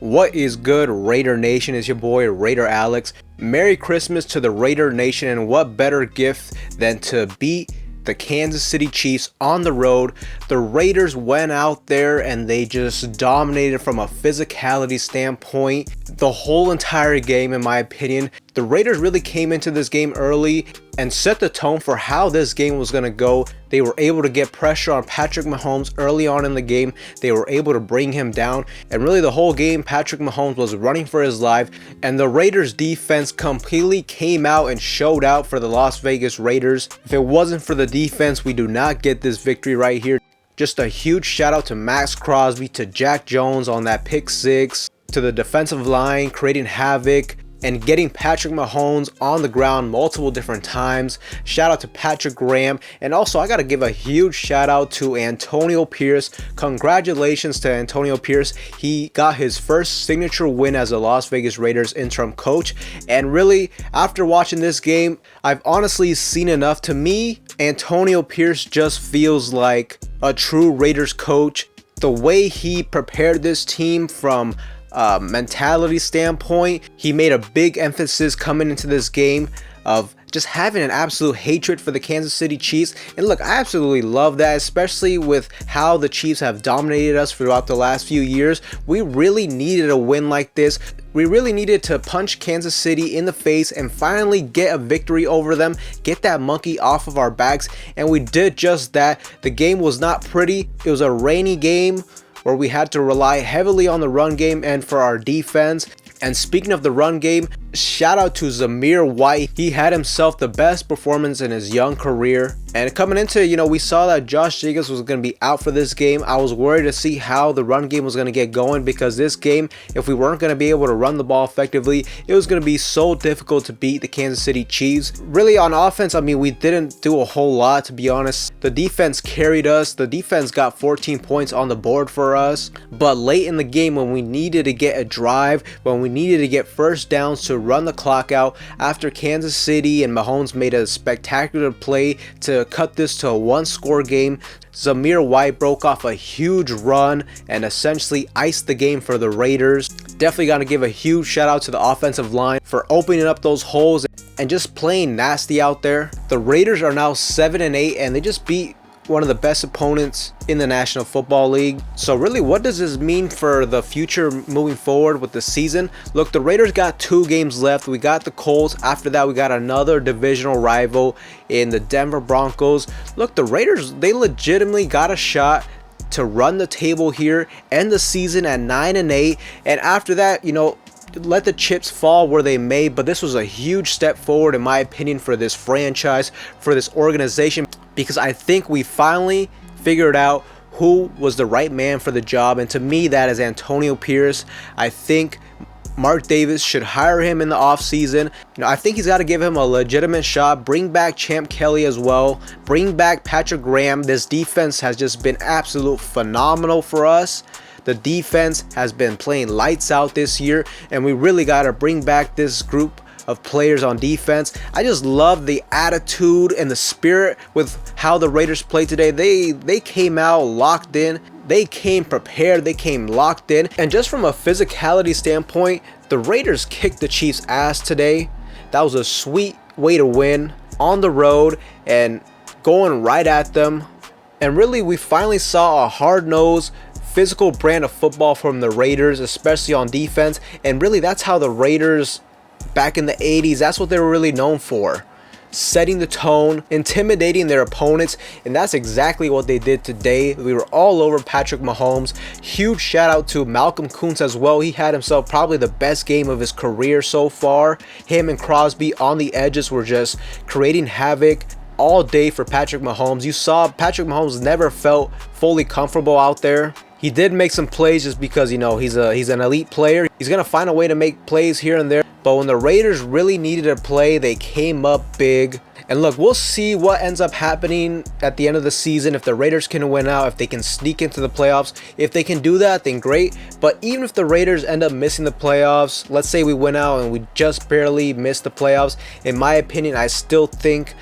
What is good, Raider Nation? It's your boy Raider Alex. Merry Christmas to the Raider Nation, and what better gift than to beat the Kansas City Chiefs on the road. The Raiders went out there and they just dominated from a physicality standpoint the whole entire game, in my opinion. The Raiders really came into this game early and set the tone for how this game was going to go. They were able to get pressure on Patrick Mahomes early on in the game. They were able to bring him down, and really the whole game Patrick Mahomes was running for his life, and the Raiders defense completely came out and showed out for the Las Vegas Raiders. If it wasn't for the defense, we do not get this victory right here. Just a huge shout out to Maxx Crosby, to Jack Jones on that pick six, to the defensive line creating havoc and getting Patrick Mahomes on the ground multiple different times. Shout out to Patrick Graham, and also I gotta give a huge shout out to Antonio Pierce. Congratulations to Antonio Pierce. He got his first signature win as a Las Vegas Raiders interim coach, and really after watching this game, I've honestly seen enough. To me, Antonio Pierce just feels like a true Raiders coach. The way he prepared this team from mentality standpoint, he made a big emphasis coming into this game of just having an absolute hatred for the Kansas City Chiefs. And look, I absolutely love that, especially with how the Chiefs have dominated us throughout the last few years. We really needed a win like this. We really needed to punch Kansas City in the face and finally get a victory over them, get that monkey off of our backs, and we did just that. The game was not pretty. It was a rainy game where we had to rely heavily on the run game and for our defense. And speaking of the run game, shout out to Zamir White. He had himself the best performance in his young career. And coming into, we saw that Josh Jacobs was going to be out for this game. I was worried to see how the run game was going to get going, because this game, if we weren't going to be able to run the ball effectively, it was going to be so difficult to beat the Kansas City Chiefs. Really on offense, we didn't do a whole lot, to be honest. The defense carried us. The defense got 14 points on the board for us. But late in the game, when we needed to get a drive, when we needed to get first downs to run the clock out, after Kansas City and Mahomes made a spectacular play to cut this to a one-score game, Zamir White broke off a huge run and essentially iced the game for the Raiders. Definitely got to give a huge shout out to the offensive line for opening up those holes and just playing nasty out there. The Raiders are now 7-8, and they just beat one of the best opponents in the National Football League. So really, what does this mean for the future moving forward with the season? Look, the Raiders got 2 games left. We got the Colts. After that, we got another divisional rival in the Denver Broncos. Look, the Raiders, they legitimately got a shot to run the table here, end the season at 9-8, and after that, let the chips fall where they may. But this was a huge step forward, in my opinion, for this franchise, for this organization, because I think we finally figured out who was the right man for the job, and to me, that is Antonio Pierce. I think Mark Davis should hire him in the offseason. I think he's got to give him a legitimate shot. Bring back Champ Kelly as well. Bring back Patrick Graham. This defense has just been absolute phenomenal for us. The defense has been playing lights out this year, and we really got to bring back this group of players on defense. I just love the attitude and the spirit with how the Raiders played today. They came out locked in. They came prepared. They came locked in. And just from a physicality standpoint, the Raiders kicked the Chiefs' ass today. That was a sweet way to win on the road and going right at them. And really, we finally saw a hard-nosed, physical brand of football from the Raiders, especially on defense. And really, that's how the Raiders back in the 80s, that's what they were really known for. Setting the tone, intimidating their opponents, and that's exactly what they did today. We were all over Patrick Mahomes. Huge shout out to Malcolm Koonce as well. He had himself probably the best game of his career so far. Him and Crosby on the edges were just creating havoc all day for Patrick Mahomes. You saw Patrick Mahomes never felt fully comfortable out there. He did make some plays just because, he's an elite player. He's going to find a way to make plays here and there. But when the Raiders really needed a play, they came up big. And look, we'll see what ends up happening at the end of the season. If the Raiders can win out, if they can sneak into the playoffs. If they can do that, then great. But even if the Raiders end up missing the playoffs, let's say we win out and we just barely miss the playoffs, in my opinion, I still think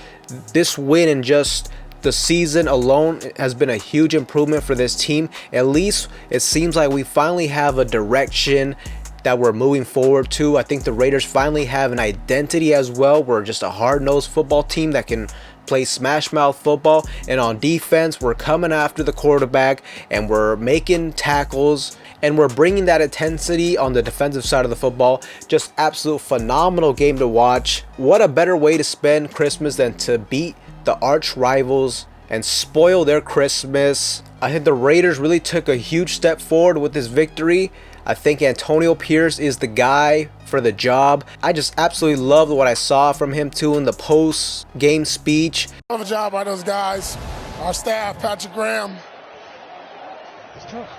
this win and just the season alone has been a huge improvement for this team. At least it seems like we finally have a direction that we're moving forward to. I think the Raiders finally have an identity as well. We're just a hard-nosed football team that can play smash mouth football, and on defense we're coming after the quarterback and we're making tackles and we're bringing that intensity on the defensive side of the football. Just absolute phenomenal game to watch. What a better way to spend Christmas than to beat the arch rivals and spoil their Christmas. I think the Raiders really took a huge step forward with this victory. I think Antonio Pierce is the guy for the job. I just absolutely loved what I saw from him too in the post-game speech. Hell of a job by those guys, our staff, Patrick Graham. It's tough.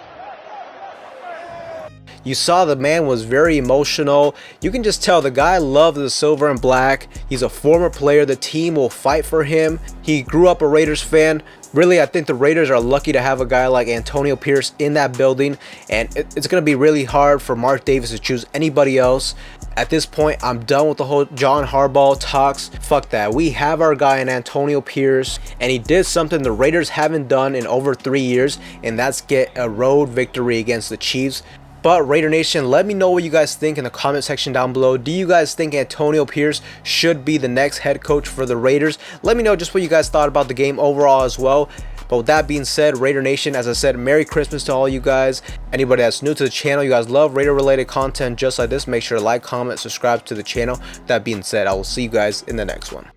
You saw the man was very emotional. You can just tell the guy loved the silver and black. He's a former player. The team will fight for him. He grew up a Raiders fan. Really, I think the Raiders are lucky to have a guy like Antonio Pierce in that building, and it's going to be really hard for Mark Davis to choose anybody else. At this point, I'm done with the whole John Harbaugh talks. Fuck that. We have our guy in Antonio Pierce, and he did something the Raiders haven't done in over 3 years, and that's get a road victory against the Chiefs. But Raider Nation, let me know what you guys think in the comment section down below. Do you guys think Antonio Pierce should be the next head coach for the Raiders? Let me know just what you guys thought about the game overall as well. But with that being said, Raider Nation, as I said, Merry Christmas to all you guys. Anybody that's new to the channel, you guys love Raider related content just like this, make sure to like, comment, subscribe to the channel. That being said, I will see you guys in the next one.